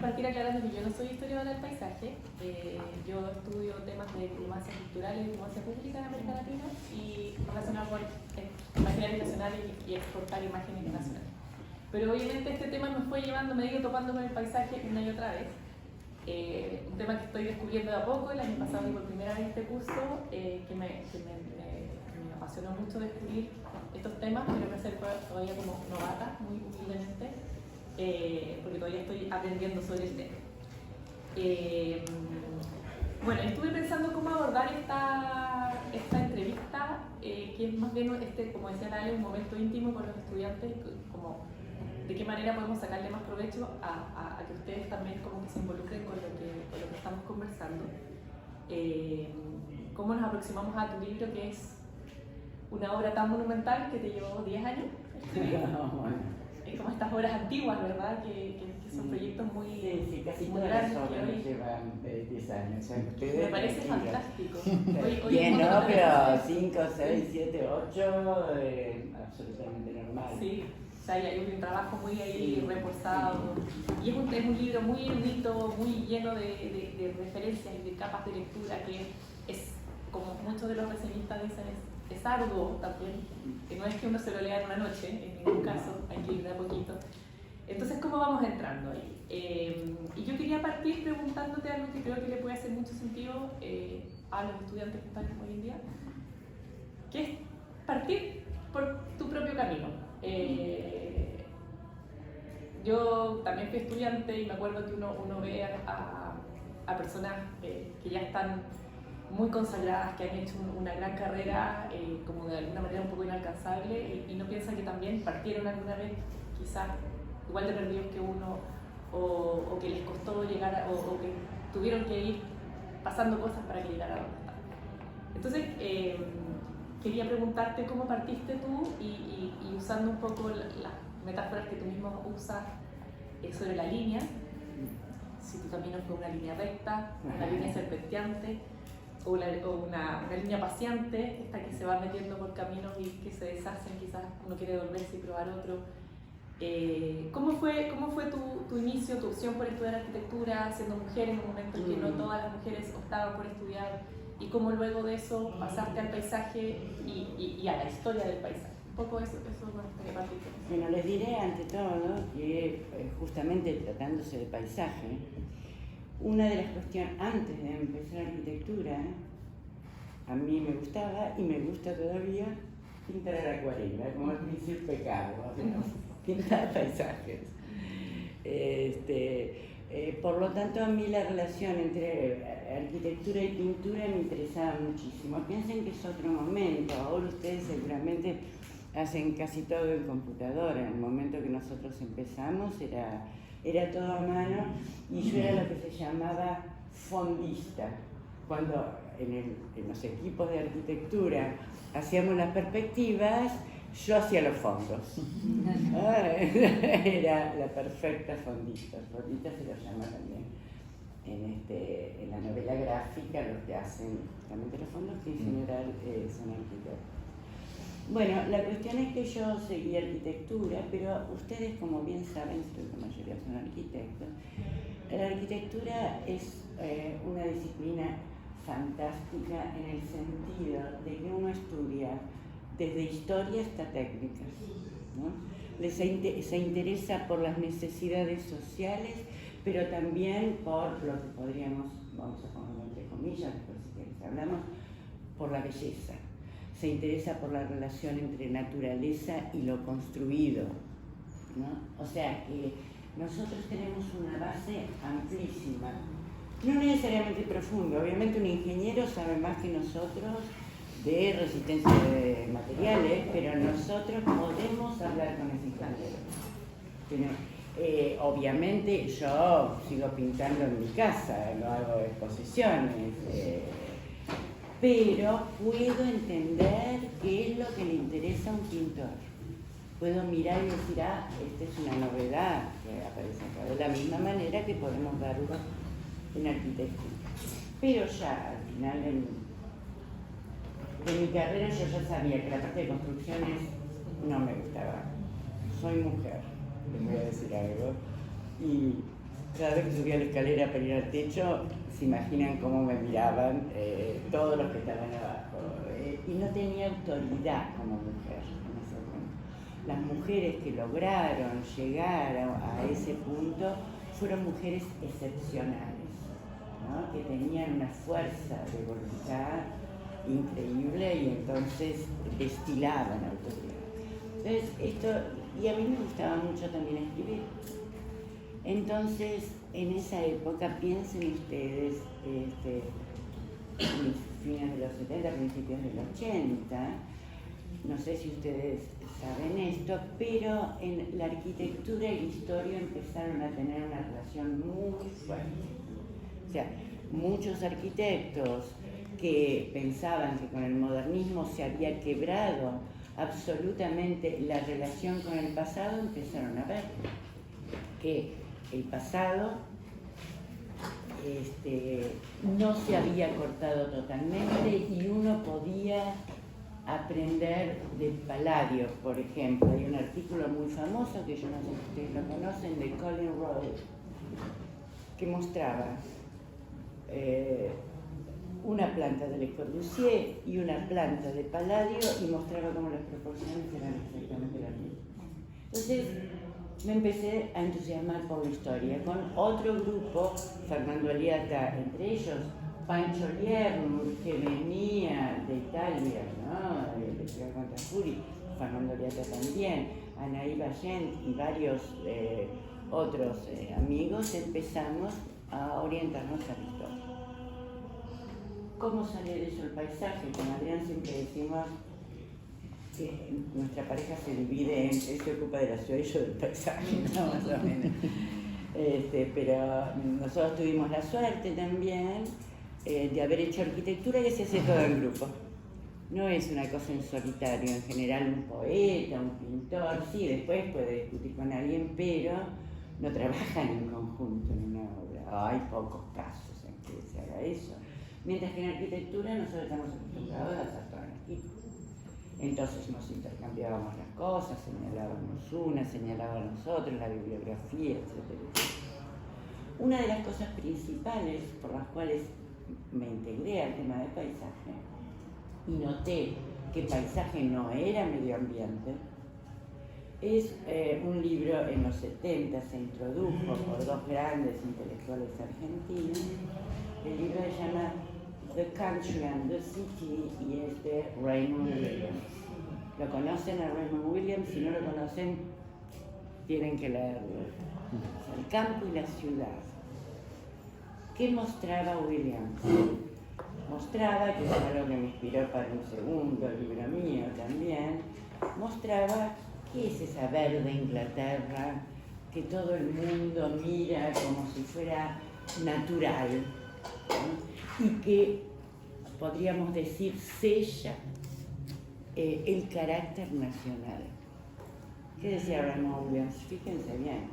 quiero partir aclarando que yo no soy historiadora del paisaje. Yo estudio temas de diplomacia cultural y diplomacia pública en América Latina y relacionado con imaginarios nacionales y exportar imágenes nacionales. Pero obviamente este tema me fue llevando, me he ido topando con el paisaje una y otra vez. Un tema que estoy descubriendo de a poco. El año pasado di por primera vez este curso, que me apasionó mucho descubrir estos temas, pero me acerco todavía como novata, muy humildemente, porque todavía estoy aprendiendo sobre el tema. Bueno, estuve pensando cómo abordar esta entrevista, que es más bien, como decía Nale, un momento íntimo con los estudiantes, como de qué manera podemos sacarle más provecho a que ustedes también como que se involucren con lo que estamos conversando. ¿Cómo nos aproximamos a tu libro, que es una obra tan monumental que te llevó 10 años escribir? Es como estas obras antiguas, ¿verdad? Que son proyectos muy... Sí, casi muy todas las grandes, obras que hoy... llevan 10 años. Me parece fantástico. Bien, no, pero 5, 6, 7, 8, absolutamente normal. Sí, o sea, hay un trabajo muy ahí Sí, reforzado. sí. Y es un libro muy erudito, muy lleno de referencias y de capas de lectura, que es, como muchos de los reseñistas dicen, es arduo también, que no es que uno se lo lea en una noche, en ningún caso, hay que ir de a poquito. Entonces, ¿cómo vamos entrando ahí? Y yo quería partir preguntándote algo que creo que le puede hacer mucho sentido a los estudiantes que están hoy en día, que es partir por tu propio camino. Yo también fui estudiante y me acuerdo que uno ve a personas que ya están muy consagradas, que han hecho una gran carrera, como de alguna manera un poco inalcanzable, y no piensan que también partieron alguna vez, quizás igual de perdidos que uno, o que les costó llegar, o que tuvieron que ir pasando cosas para que llegara a donde están. Entonces, quería preguntarte cómo partiste tú y usando un poco las metáforas que tú mismo usas sobre la línea, si tu camino fue una línea recta, una línea serpenteante, o una línea paseante, esta que se va metiendo por caminos y que se deshacen, quizás uno quiere devolverse y probar otro. ¿Cómo fue tu inicio, tu opción por estudiar arquitectura, siendo mujer en un momento en que no todas las mujeres optaban por estudiar? ¿Y cómo luego de eso pasaste al paisaje y a la historia del paisaje? Un poco eso me gustaría partir. Bueno, les diré ante todo que justamente tratándose de paisaje, una de las cuestiones, antes de empezar arquitectura, a mí me gustaba y me gusta todavía pintar a la acuarela, como el principio pecado, pintar paisajes. Por lo tanto, a mí la relación entre arquitectura y pintura me interesaba muchísimo. Piensen que es otro momento, ahora ustedes seguramente hacen casi todo en computadora. En el momento que nosotros empezamos era todo a mano y yo era lo que se llamaba fondista. Cuando en los equipos de arquitectura hacíamos las perspectivas, yo hacía los fondos. Era la perfecta fondista. Fondista se lo llama también en la novela gráfica, los que hacen justamente los fondos, que en general son arquitectos. Bueno, la cuestión es que yo seguí arquitectura, pero ustedes, como bien saben, la mayoría son arquitectos, la arquitectura es una disciplina fantástica en el sentido de que uno estudia desde historia hasta técnicas, ¿no? Se interesa por las necesidades sociales, pero también por lo que podríamos, vamos a ponerlo entre comillas, después si quieres hablamos, por la belleza. Se interesa por la relación entre naturaleza y lo construido, ¿no? O sea que nosotros tenemos una base amplísima, no necesariamente profunda. Obviamente un ingeniero sabe más que nosotros de resistencia de materiales, pero nosotros podemos hablar con ese ingeniero. Obviamente yo sigo pintando en mi casa, no hago exposiciones, pero puedo entender qué es lo que le interesa a un pintor. Puedo mirar y decir, esta es una novedad que aparece acá, de la misma manera que podemos verlo en arquitectura. Pero ya al final de mi carrera yo ya sabía que la parte de construcciones no me gustaba. Soy mujer, les voy a decir algo, y cada vez que subía la escalera para ir al techo, se imaginan cómo me miraban todos los que estaban abajo. Y no tenía autoridad como mujer en ese momento. Las mujeres que lograron llegar a ese punto fueron mujeres excepcionales, ¿no? Que tenían una fuerza de voluntad increíble y entonces destilaban autoridad. Entonces, y a mí me gustaba mucho también escribir. Entonces, en esa época, piensen ustedes, fines de los 70, principios de los 80, no sé si ustedes saben esto, pero en la arquitectura y la historia empezaron a tener una relación muy fuerte. O sea, muchos arquitectos que pensaban que con el modernismo se había quebrado absolutamente la relación con el pasado, empezaron a ver que el pasado no se había cortado totalmente y uno podía aprender de Palladio, por ejemplo. Hay un artículo muy famoso, que yo no sé si ustedes lo conocen, de Colin Rowe, que mostraba una planta de Le Corbusier y una planta de Palladio y mostraba cómo las proporciones eran exactamente las mismas. Entonces me empecé a entusiasmar por la historia con otro grupo, Fernando Aliata entre ellos, Pancho Lerner, que venía de Italia, ¿no? De Ciudad Cantacuri, Fernando Aliata también, Anaí Ballent y varios otros amigos, empezamos a orientarnos a la historia. ¿Cómo sale de eso el paisaje? Con Adrián siempre decimos que nuestra pareja se divide en él se ocupa de la ciudad y yo del paisaje, ¿no? Más o menos. Pero nosotros tuvimos la suerte también de haber hecho arquitectura que se hace todo en grupo. No es una cosa en solitario, en general un poeta, un pintor, sí, después puede discutir con alguien, pero no trabajan en conjunto en una obra. Hay pocos casos en que se haga eso. Mientras que en arquitectura nosotros estamos acostumbrados a hacer todo en equipo. Entonces nos intercambiábamos las cosas, señalábamos una, señalábamos nosotros, la bibliografía, etc. Una de las cosas principales por las cuales me integré al tema del paisaje y noté que paisaje no era medio ambiente, es un libro en los 70, se introdujo por dos grandes intelectuales argentinos. El libro se llama The Country and the City y es de Raymond Williams. ¿Lo conocen a Raymond Williams? Si no lo conocen, tienen que leerlo. O sea, el campo y la ciudad. ¿Qué mostraba Williams? Mostraba, que es algo que me inspiró para un segundo libro mío también, mostraba qué es esa verde Inglaterra que todo el mundo mira como si fuera natural, ¿no? Y que podríamos decir sella el carácter nacional. ¿Qué decía Raymond Williams? Fíjense bien,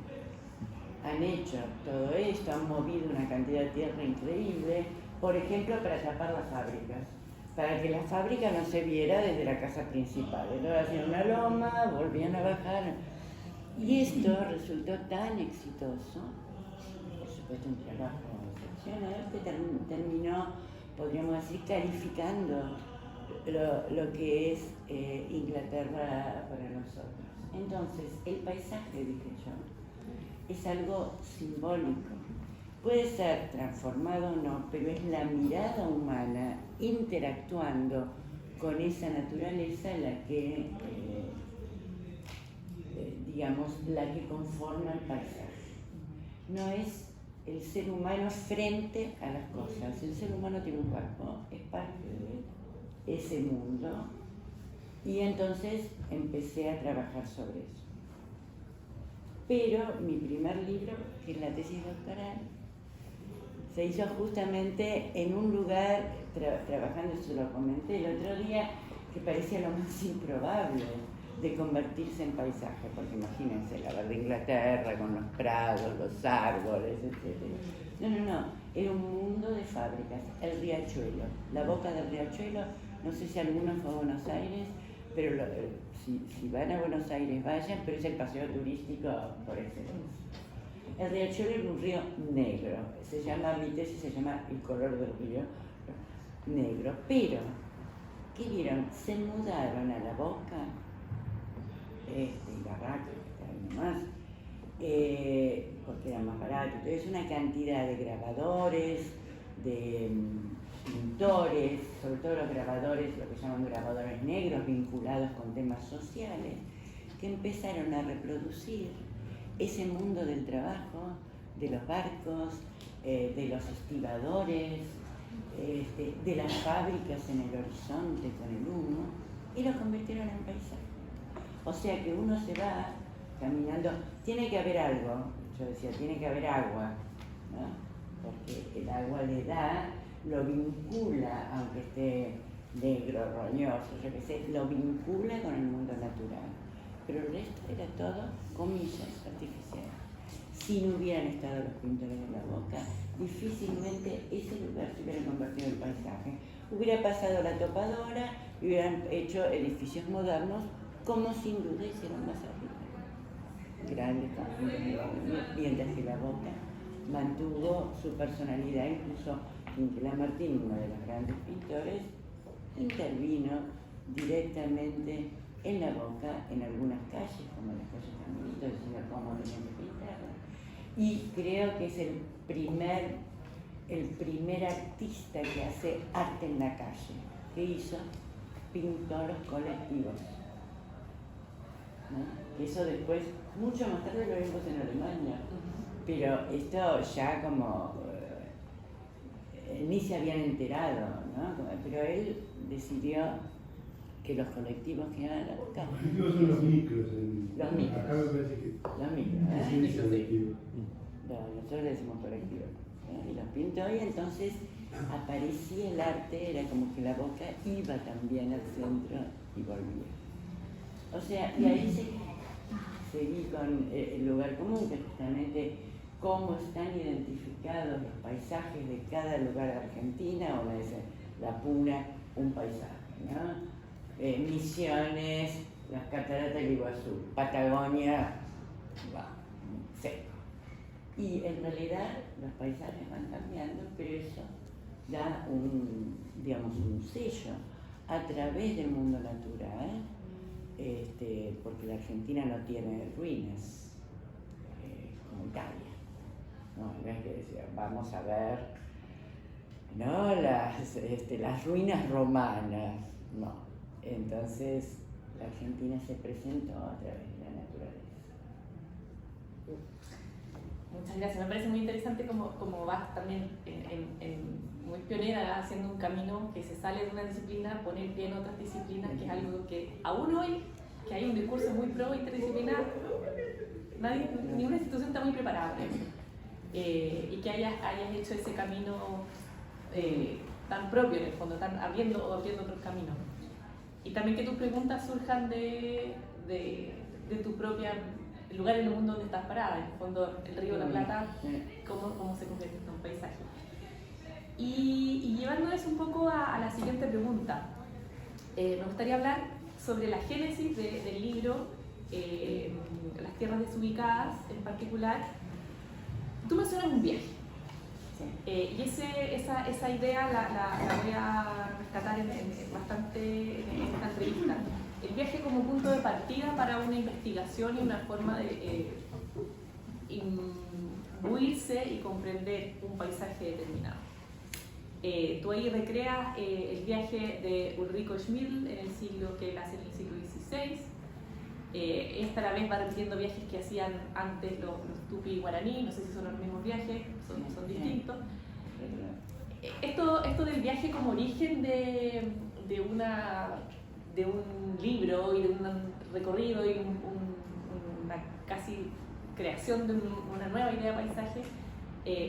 han hecho todo esto, han movido una cantidad de tierra increíble, por ejemplo, para tapar las fábricas, para que la fábrica no se viera desde la casa principal. Entonces hacían una loma, volvían a bajar, y esto resultó tan exitoso, por supuesto un trabajo excepcional, que terminó, podríamos decir, calificando lo que es Inglaterra para nosotros. Entonces, el paisaje, dije yo, es algo simbólico. Puede ser transformado o no, pero es la mirada humana interactuando con esa naturaleza la que, digamos, la que conforma el paisaje. No es el ser humano frente a las cosas. El ser humano tiene un cuerpo, es parte de ese mundo, y entonces empecé a trabajar sobre eso. Pero mi primer libro, que es la tesis doctoral, se hizo justamente en un lugar, trabajando, eso lo comenté el otro día, que parecía lo más improbable de convertirse en paisaje, porque imagínense la verde Inglaterra con los prados, los árboles, etc. No, era un mundo de fábricas, el Riachuelo, la boca del Riachuelo. No sé si alguno fue a Buenos Aires, pero si van a Buenos Aires vayan, pero es el paseo turístico por excelencia. El riachuelo era un río negro, mi tesis se llama El color del río negro, pero, ¿qué vieron? Se mudaron a La Boca, Barraca, que está ahí nomás, porque era más barato. Entonces una cantidad de grabadores, de pintores, sobre todo los grabadores, lo que llaman grabadores negros vinculados con temas sociales, que empezaron a reproducir ese mundo del trabajo, de los barcos, de los estibadores, de las fábricas en el horizonte con el humo, y lo convirtieron en paisaje. O sea que uno se va caminando, tiene que haber algo, yo decía, tiene que haber agua, ¿no? Porque el agua le da, lo vincula, aunque esté negro, roñoso, yo qué sé, lo vincula con el mundo natural. Pero el resto era todo, comillas, artificial. Si no hubieran estado los pintores de La Boca, difícilmente ese lugar se hubiera convertido en paisaje. Hubiera pasado la topadora y hubieran hecho edificios modernos, como sin duda hicieron más arriba. Grandes conjuntos, mientras que La Boca mantuvo su personalidad, incluso Quinquela Martín, uno de los grandes pintores, intervino directamente en La Boca, en algunas calles, como las calles de Milito, diciendo cómo tenían que pintarla. Y creo que es el primer artista que hace arte en la calle, que hizo, pintó los colectivos, ¿no? Eso después, mucho más tarde lo vimos en Alemania, pero esto ya como ni se habían enterado, ¿no? Pero él decidió que los colectivos que iban a La Boca. Los colectivos son los micros. Los micros. Acá me parece que. Los micros, Sí, sí, colectivo. No, nosotros le decimos colectivo. Y los pintó y entonces aparecía el arte, era como que La Boca iba también al centro y volvía. O sea, y ahí seguí con el lugar común, que es justamente cómo están identificados los paisajes de cada lugar de Argentina. Uno dice, La Puna, un paisaje, ¿no? Misiones, las cataratas del Iguazú, Patagonia, seco. Y en realidad los paisajes van cambiando, pero eso da un sello a través del mundo natural, porque la Argentina no tiene ruinas como Italia. No es que decía, vamos a ver, ¿no? Las ruinas romanas, no. Entonces la Argentina se presentó a través de la naturaleza. Muchas gracias, me parece muy interesante cómo vas también muy pionera, haciendo un camino que se sale de una disciplina, pone el pie en otras disciplinas, que es algo que aún hoy, que hay un discurso muy pro interdisciplinar, ninguna institución está muy preparada para eso. Y que hayas hecho ese camino tan propio en el fondo, abriendo otros caminos. Y también que tus preguntas surjan de tu propia lugar en el mundo donde estás parada, en el fondo el río de la Plata, cómo se convierte en un paisaje. Y llevando eso un poco a la siguiente pregunta, me gustaría hablar sobre la génesis del libro, Las tierras desubicadas en particular. Tú mencionas un viaje, y esa idea la voy a rescatar bastante en esta entrevista. El viaje como punto de partida para una investigación y una forma de imbuirse y comprender un paisaje determinado. Tú ahí recreas el viaje de Ulrico Schmidl en el siglo que él hace en el siglo XVI. Esta a la vez va repitiendo viajes que hacían antes los tupi y guaraní, no sé si son los mismos viajes, son distintos. Esto del viaje como origen de un libro y de un recorrido y una casi creación de una nueva idea de paisaje,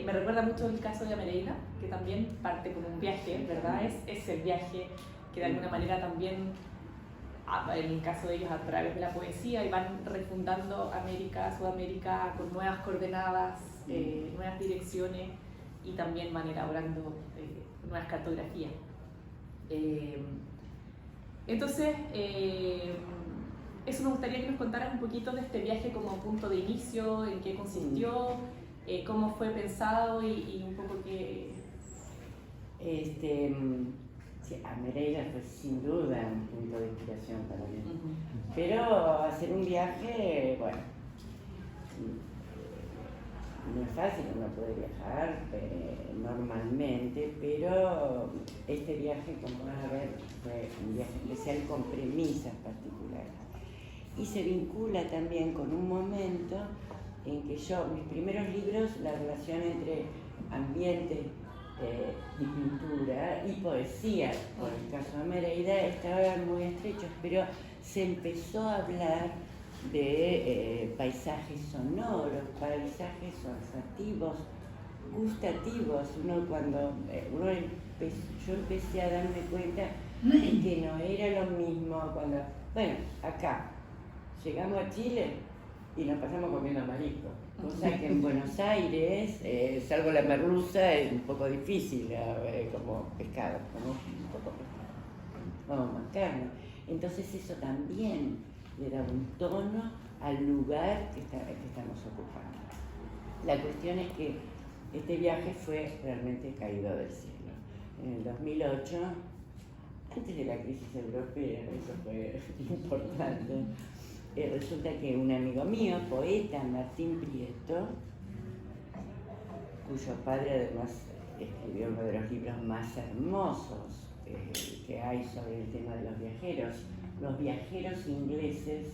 me recuerda mucho el caso de Amereida, que también parte con un viaje, ¿verdad? Es el viaje que de alguna manera también, en el caso de ellos, a través de la poesía, y van refundando América, Sudamérica con nuevas coordenadas, nuevas direcciones, y también van elaborando nuevas cartografías. Entonces, eso me gustaría que nos contaras un poquito de este viaje como punto de inicio, en qué consistió, cómo fue pensado y un poco qué... Sí, a Mereyda fue sin duda un punto de inspiración para mí. Pero hacer un viaje, bueno, no es fácil, uno puede viajar normalmente, pero este viaje, como van a ver, fue un viaje especial con premisas particulares. Y se vincula también con un momento en que mis primeros libros, la relación entre ambiente y pintura y poesía, por el caso de Mereyda, estaban muy estrechos, pero se empezó a hablar de paisajes sonoros, paisajes olfativos, gustativos. Yo empecé a darme cuenta de que no era lo mismo cuando, bueno, acá llegamos a Chile y nos pasamos comiendo marisco, cosa que en Buenos Aires, salvo la merluza, es un poco difícil, como pescado, como un poco pescado, vamos más carne. Entonces eso también le da un tono al lugar que estamos ocupando. La cuestión es que este viaje fue realmente caído del cielo. En el 2008, antes de la crisis europea, eso fue importante, resulta que un amigo mío, poeta, Martín Prieto, cuyo padre además escribió uno de los libros más hermosos que hay sobre el tema de los viajeros ingleses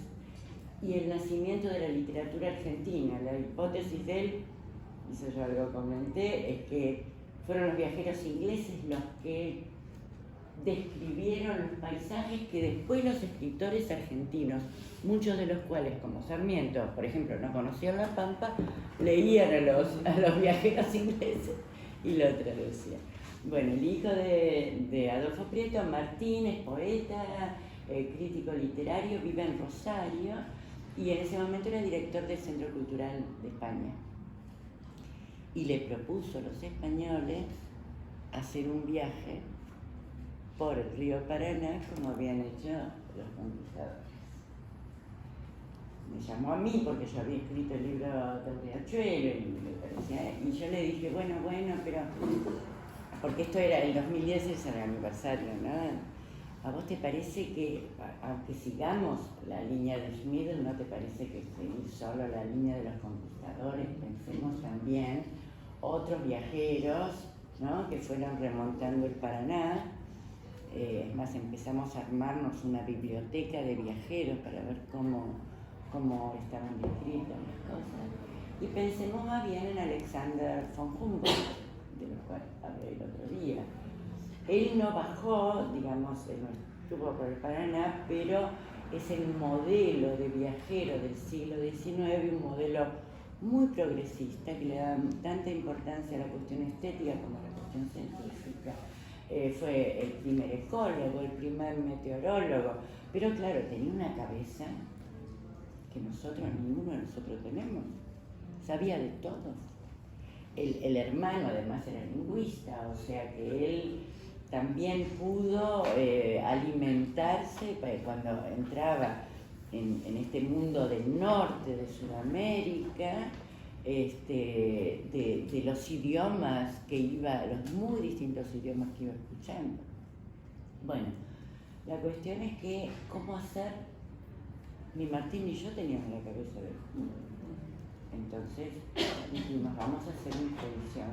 y el nacimiento de la literatura argentina. La hipótesis de él, eso yo algo comenté, es que fueron los viajeros ingleses los que describieron los paisajes que después los escritores argentinos, muchos de los cuales, como Sarmiento, por ejemplo, no conocían La Pampa, leían a los viajeros ingleses y lo traducían. Bueno, el hijo de Adolfo Prieto, Martín, es poeta, crítico literario, vive en Rosario y en ese momento era director del Centro Cultural de España. Y le propuso a los españoles hacer un viaje por el río Paraná, como habían hecho los conquistadores. Me llamó a mí porque yo había escrito el libro del Riachuelo y yo le dije, bueno, pero, porque esto era el 2010, es el aniversario, ¿no? ¿A vos te parece que, aunque sigamos la línea de Schmid, no te parece que seguir solo la línea de los conquistadores, pensemos también otros viajeros, ¿no?, que fueron remontando el Paraná? Es más, empezamos a armarnos una biblioteca de viajeros para ver cómo estaban descritas las cosas. Y pensemos más bien en Alexander von Humboldt, de lo cual hablé el otro día. Él no bajó, digamos, él no estuvo por el Paraná, pero es el modelo de viajero del siglo XIX, un modelo muy progresista que le da tanta importancia a la cuestión estética como a la cuestión científica. Fue el primer ecólogo, el primer meteorólogo, pero claro, tenía una cabeza que ninguno de nosotros tenemos. Sabía de todo. El hermano además era lingüista, o sea que él también pudo alimentarse cuando entraba en este mundo del norte de Sudamérica, de los idiomas los muy distintos idiomas que iba escuchando. Bueno, la cuestión es que, ¿cómo hacer? Ni Martín ni yo teníamos la cabeza del mundo. Entonces dijimos, vamos a hacer una expedición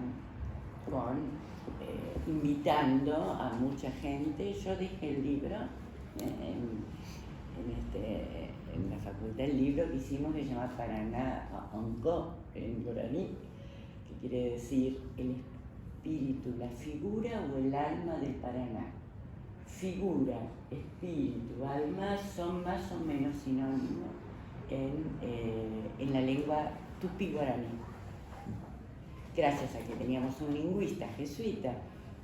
invitando a mucha gente. Yo dejé el libro en la facultad, el libro que hicimos que se llama Paraná Onco, en guaraní, que quiere decir el espíritu, la figura o el alma del Paraná. Figura, espíritu, alma son más o menos sinónimos en la lengua tupí-guaraní. Gracias a que teníamos un lingüista jesuita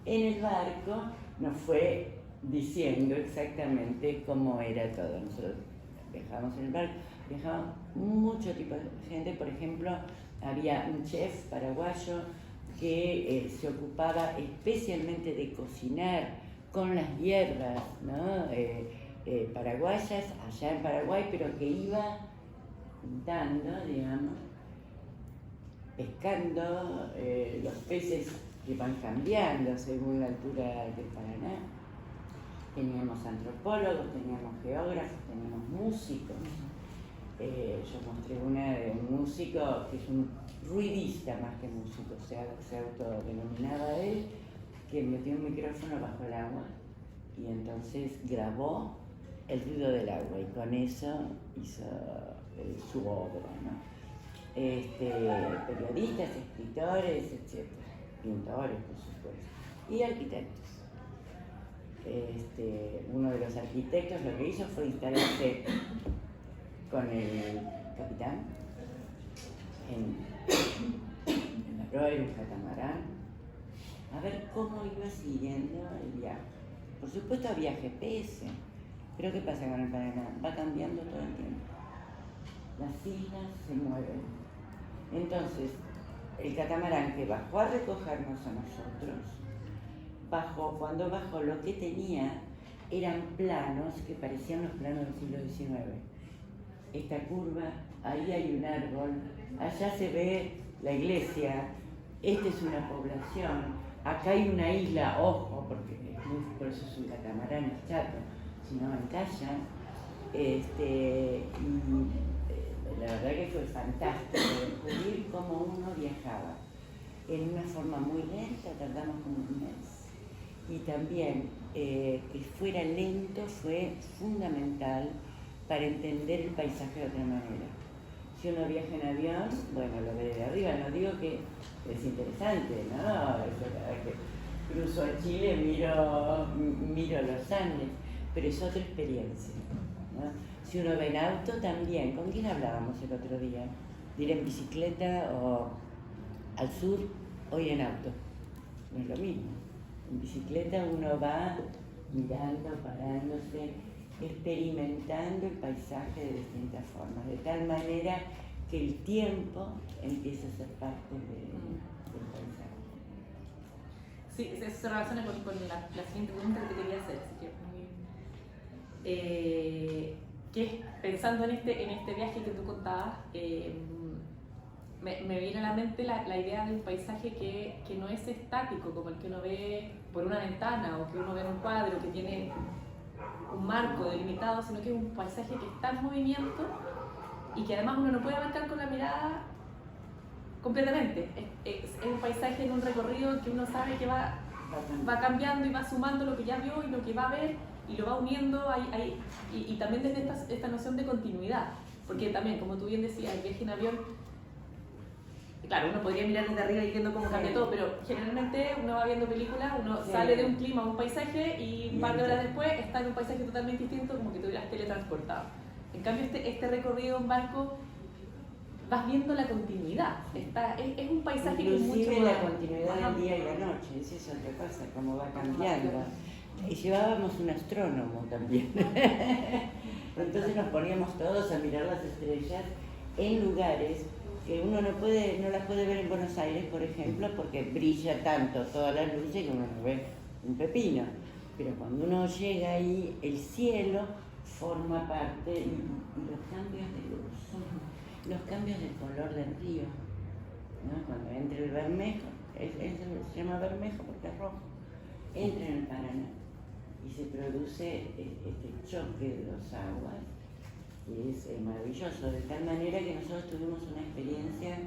en el barco, nos fue diciendo exactamente cómo era todo. Nosotros viajábamos en el barco, viajaban mucho tipo de gente. Por ejemplo, había un chef paraguayo que se ocupaba especialmente de cocinar con las hierbas, ¿no?, paraguayas allá en Paraguay, pero que iba dando, digamos, pescando, los peces que van cambiando según la altura del Paraná. Teníamos antropólogos, teníamos geógrafos, teníamos músicos. Yo mostré una de un músico que es un ruidista más que músico, o sea, se autodenominaba él, que metió un micrófono bajo el agua y entonces grabó el ruido del agua y con eso hizo su obra, ¿no? Periodistas, escritores, etc. Pintores, por supuesto, y arquitectos. Uno de los arquitectos lo que hizo fue instalarse con el capitán en la proa de un catamarán a ver cómo iba siguiendo el viaje. Por supuesto había GPS, pero ¿qué pasa con el Paraná? Va cambiando todo el tiempo. Las islas se mueven. Entonces, el catamarán que bajó a recogernos a nosotros, cuando bajó lo que tenía eran planos que parecían los planos del siglo XIX. Esta curva, ahí hay un árbol, allá se ve la iglesia, esta es una población, acá hay una isla, ojo, porque por eso es un catamarán, es chato, si no encalla. La verdad que fue fantástico descubrir cómo uno viajaba en una forma muy lenta, tardamos como un mes. Y también que fuera lento fue fundamental para entender el paisaje de otra manera. Si uno viaja en avión, bueno, lo ve de arriba, no digo que es interesante, ¿no? Cada vez que cruzo a Chile miro los Andes, pero es otra experiencia, ¿no? Si uno ve en auto también, ¿con quién hablábamos el otro día? De ir en bicicleta o al sur o ir en auto. No es lo mismo. En bicicleta uno va mirando, parándose, experimentando el paisaje de distintas formas, de tal manera que el tiempo empieza a ser parte del paisaje. Sí, eso se relaciona con la siguiente pregunta que te quería hacer, así que muy bien. Que es, pensando en este viaje que tú contabas, me viene a la mente la idea de un paisaje que no es estático, como el que uno ve por una ventana o que uno ve en un cuadro que tiene un marco delimitado, sino que es un paisaje que está en movimiento y que además uno no puede abarcar con la mirada completamente. Es un paisaje en un recorrido que uno sabe que va cambiando y va sumando lo que ya vio y lo que va a ver y lo va uniendo y también desde esta noción de continuidad, porque también, como tú bien decías, el viaje en avión, claro, uno podría mirar desde arriba y viendo cómo cambia todo, pero generalmente uno va viendo películas, uno sale de un clima a un paisaje y un par de horas después está en un paisaje totalmente distinto, como que te hubieras teletransportado. En cambio, este recorrido en barco, vas viendo la continuidad, es un paisaje que es mucho inclusive más... la continuidad del día y la noche, es eso que pasa, cómo va cambiando. Y llevábamos un astrónomo también. Entonces nos poníamos todos a mirar las estrellas en lugares que uno no las puede ver en Buenos Aires, por ejemplo, porque brilla tanto todas las luces que uno no ve un pepino. Pero cuando uno llega ahí, el cielo forma parte y los cambios de luz, los cambios del color del río, ¿no? Cuando entra el Bermejo, se llama Bermejo porque es rojo, entra en el Paraná y se produce este choque de dos aguas, y es maravilloso, de tal manera que nosotros tuvimos una experiencia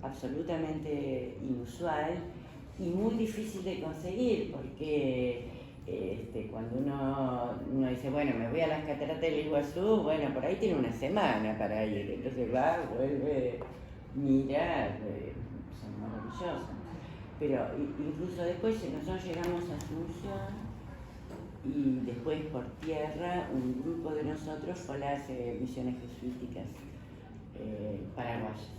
absolutamente inusual y muy difícil de conseguir, porque cuando uno dice, bueno, me voy a las cataratas del Iguazú, bueno, por ahí tiene una semana para ir, entonces va, vuelve, mira, son maravillosas. Pero incluso después nosotros llegamos a Asunción y después por tierra un grupo de nosotros fue a las misiones jesuíticas paraguayas,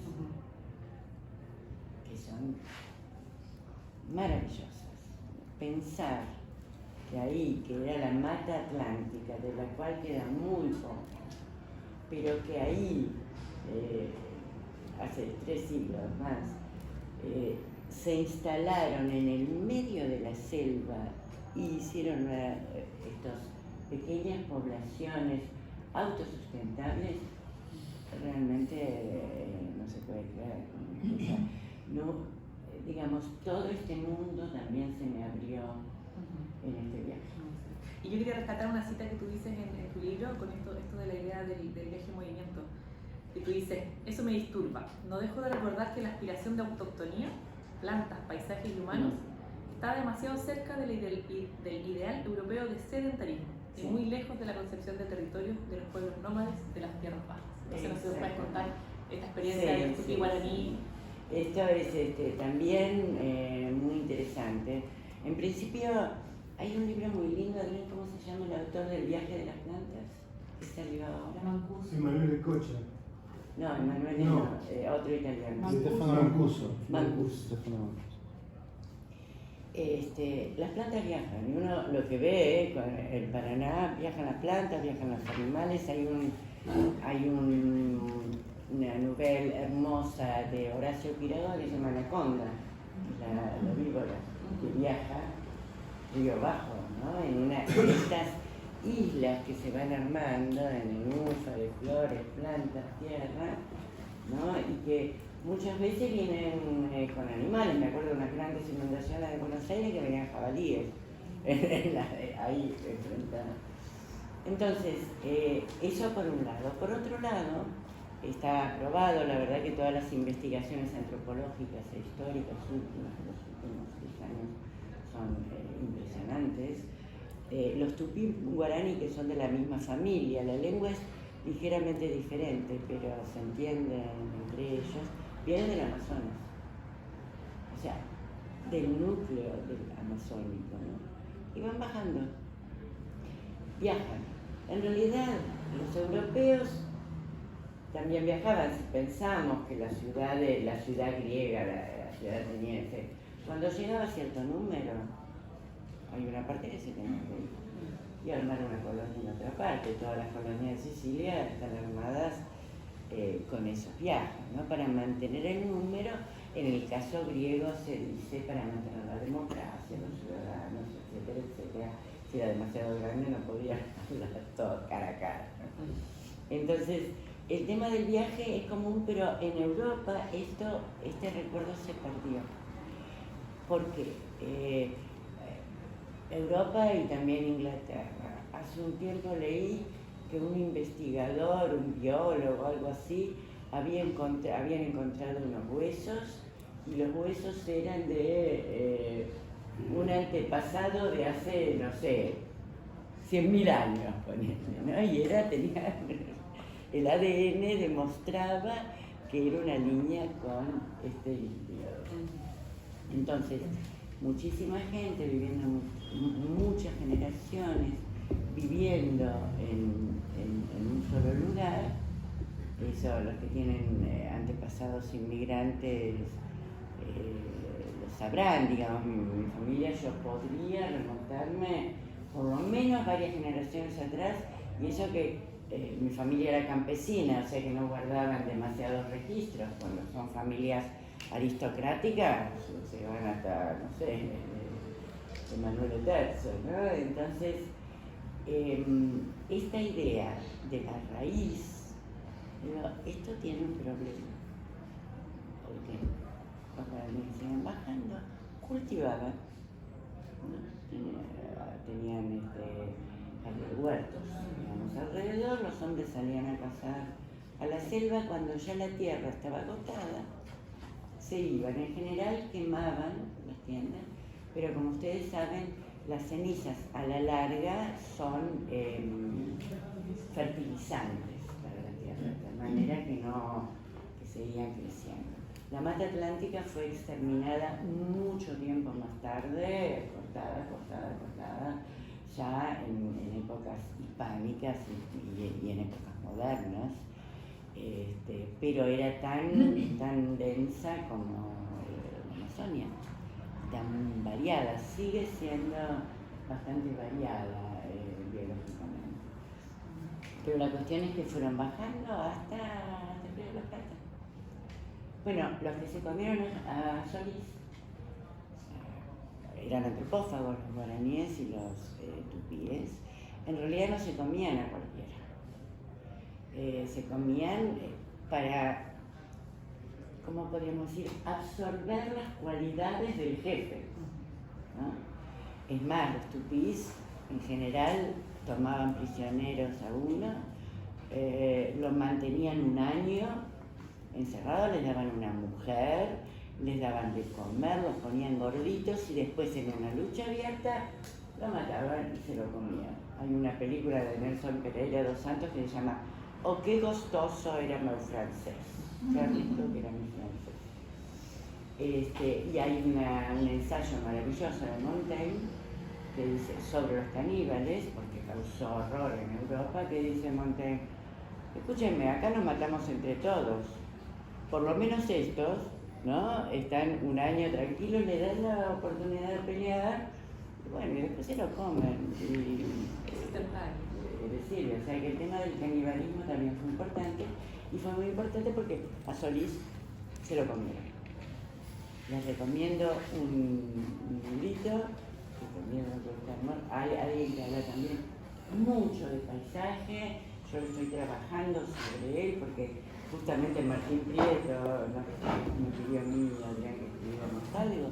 que son maravillosas. Pensar que ahí, que era la mata atlántica, de la cual queda muy poco, pero que ahí, hace 3 siglos más, se instalaron en el medio de la selva y hicieron estas pequeñas poblaciones autosustentables, realmente no se puede creer. ¿No? O sea, no, digamos, todo este mundo también se me abrió en este viaje. Y yo quería rescatar una cita que tú dices en tu libro con esto de la idea del viaje en movimiento. Que tú dices, eso me disturba. No dejo de recordar que la aspiración de autoctonía, plantas, paisajes y humanos, está demasiado cerca del ideal europeo de sedentarismo y muy lejos de la concepción de territorios de los pueblos nómades de las tierras bajas. Entonces, no sé si puedes contar esta experiencia de los guaraní. Esto es también muy interesante. En principio, hay un libro muy lindo, ¿cómo se llama el autor del viaje de las plantas? Que salió ahora. Emanuele de Cocha. No, Emanuele No. Otro italiano. Stefano Mancuso. Mancuso. Las plantas viajan, y uno lo que ve con el Paraná, viajan las plantas, viajan los animales. Hay una novela hermosa de Horacio Quiroga que se llama Anaconda, la víbora, que viaja río abajo, ¿no? En estas islas que se van armando en el de flores, plantas, tierra, ¿no? Y que muchas veces vienen con animales. Me acuerdo de unas grandes inundaciones de Buenos Aires que venían jabalíes ahí enfrentados. Entonces, eso por un lado. Por otro lado, está probado, la verdad que todas las investigaciones antropológicas e históricas últimas de los últimos 10 años son impresionantes. Los tupí guaraní, que son de la misma familia, la lengua es ligeramente diferente, pero se entienden entre ellos, vienen del Amazonas, o sea, del núcleo del amazónico, ¿no? Y van bajando, viajan. En realidad, los europeos también viajaban. Pensamos que la ciudad griega, la ciudad ateniense, cuando llegaba a cierto número, hay una parte que se tenía que ir y armar una colonia en otra parte. Todas las colonias de Sicilia están armadas con esos viajes, ¿no? Para mantener el número. En el caso griego se dice para mantener la democracia, los ciudadanos, etcétera, etcétera. Si era demasiado grande no podía hablar todo cara a cara, ¿no? Entonces, el tema del viaje es común, pero en Europa este recuerdo se perdió. Porque Europa y también Inglaterra. Hace un tiempo leí que un investigador, un biólogo, algo así, habían encontrado unos huesos, y los huesos eran de un antepasado de hace, no sé, 100.000 años, ¿no? Y tenía el ADN demostraba que era una niña con este indio. Entonces, muchísima gente viviendo, muchas generaciones viviendo en un solo lugar. Eso, los que tienen antepasados inmigrantes lo sabrán, digamos. Mi familia, yo podría remontarme por lo menos varias generaciones atrás, y eso que mi familia era campesina, o sea que no guardaban demasiados registros. Cuando son familias aristocráticas se van hasta, no sé, Emanuele III, ¿no? Entonces, esta idea de la raíz, esto tiene un problema, porque los guaraníes siguen bajando, cultivaban, ¿no? Tenían huertos, digamos, alrededor. Los hombres salían a cazar a la selva. Cuando ya la tierra estaba agotada, se iban. En general quemaban las tiendas, pero como ustedes saben, las cenizas a la larga son fertilizantes para la tierra, de tal manera que seguían creciendo. La mata atlántica fue exterminada mucho tiempo más tarde, cortada, ya en épocas hispánicas y en épocas modernas, pero era tan densa como la Amazonia, tan variada, sigue siendo bastante variada biológicamente. Pero la cuestión es que fueron bajando hasta el Río de la Plata. Bueno, los que se comieron a Solís eran antropófagos, los guaraníes y los tupíes. En realidad no se comían a cualquiera. Se comían para ¿cómo podríamos decir? Absorber las cualidades del jefe, ¿no? Es más, los tupís en general tomaban prisioneros a uno, los mantenían un año encerrados, les daban una mujer, les daban de comer, los ponían gorditos y después en una lucha abierta lo mataban y se lo comían. Hay una película de Nelson Pereira dos Santos que se llama "Oh, qué gostoso era mi francés", qué rico que era mi francés. Y hay un ensayo maravilloso de Montaigne que dice sobre los caníbales, porque causó horror en Europa, que dice Montaigne: escúchenme, acá nos matamos entre todos, por lo menos estos, ¿no? Están un año tranquilos, le dan la oportunidad de pelear, y bueno, y después se lo comen. Es decir, o sea que el tema del canibalismo también fue importante, y fue muy importante porque a Solís se lo comieron. Les recomiendo un librito, que también hay alguien que habla también mucho de paisaje. Yo estoy trabajando sobre él porque justamente Martín Prieto me pidió a mí y a Adrián que escribiéramos algo,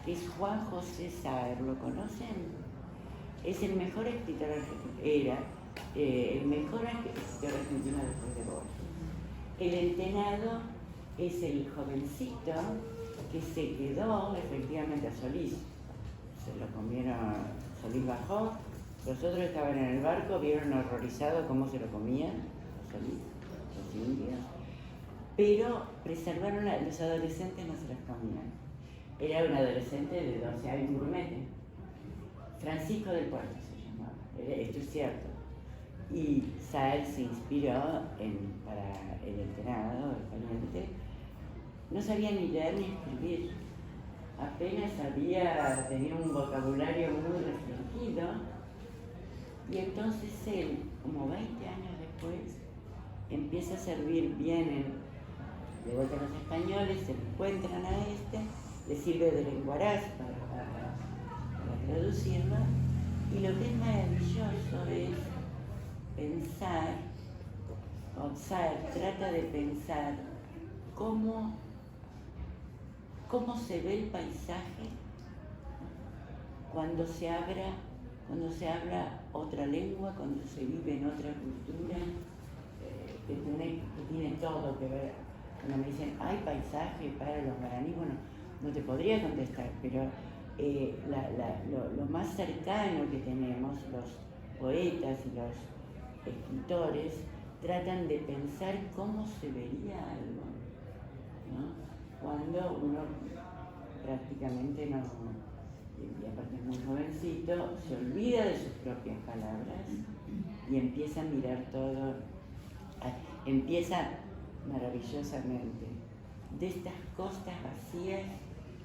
que es Juan José Saer. ¿Lo conocen? Es el mejor escritor argentino, era el mejor escritor argentino después de Borges. El Entenado es el jovencito que se quedó efectivamente a Solís. Se lo comieron, Solís bajó, los otros estaban en el barco, vieron horrorizados cómo se lo comían a Solís, los indios, pero preservaron los adolescentes, no se los comían. Era un adolescente de 12 años, un gourmet, Francisco del Puerto se llamaba, esto es cierto. Y Saer se inspiró para El Entenado, el Pariente. No sabía ni leer ni escribir, apenas tenía un vocabulario muy restringido, y entonces él, como 20 años después, empieza a servir bien de vuelta a los españoles, se encuentran a le sirve de lenguaraz para traducirlo, y lo que es maravilloso es pensar, trata de pensar cómo se ve el paisaje cuando se habla otra lengua, cuando se vive en otra cultura, que tiene todo que ver. Cuando me dicen, ¿hay paisaje para los guaraníes? Bueno, no te podría contestar, pero lo más cercano que tenemos, los poetas y los escritores, tratan de pensar cómo se vería algo, ¿no? Cuando uno prácticamente no, y aparte es muy jovencito, se olvida de sus propias palabras y empieza a mirar todo, empieza maravillosamente. De estas costas vacías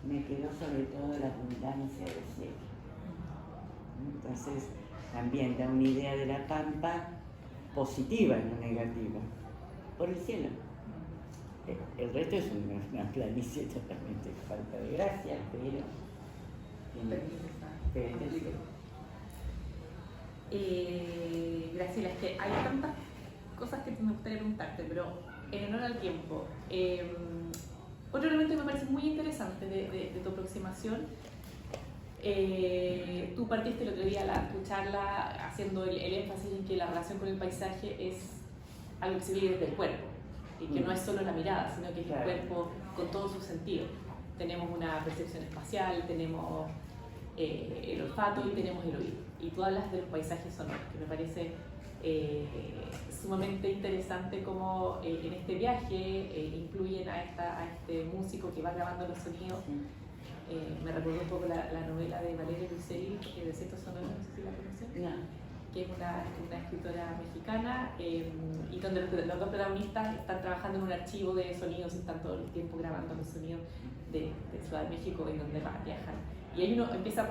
me quedó sobre todo la abundancia del cielo. Entonces también da una idea de la pampa positiva, no negativa, por el cielo. El resto es una planicie totalmente falta de gracia, pero Graciela, es que hay tantas cosas que me gustaría preguntarte, pero en honor al tiempo, otro elemento que me parece muy interesante de tu aproximación, tú partiste el otro día tu charla haciendo el énfasis en que la relación con el paisaje es algo que se vive desde el cuerpo, y que no es solo la mirada, sino que es el cuerpo con todos sus sentidos. Tenemos una percepción espacial, tenemos el olfato y tenemos el oído. Y tú hablas de los paisajes sonoros, que me parece sumamente interesante cómo en este viaje incluyen a este músico que va grabando los sonidos. Me recordó un poco la novela de Valeria Luiselli, Desiertos Sonoros, no sé si la conocen. No. Que es una escritora mexicana, y donde los dos protagonistas están trabajando en un archivo de sonidos y están todo el tiempo grabando los sonidos de Ciudad de México, en donde viajan. Y ahí uno empieza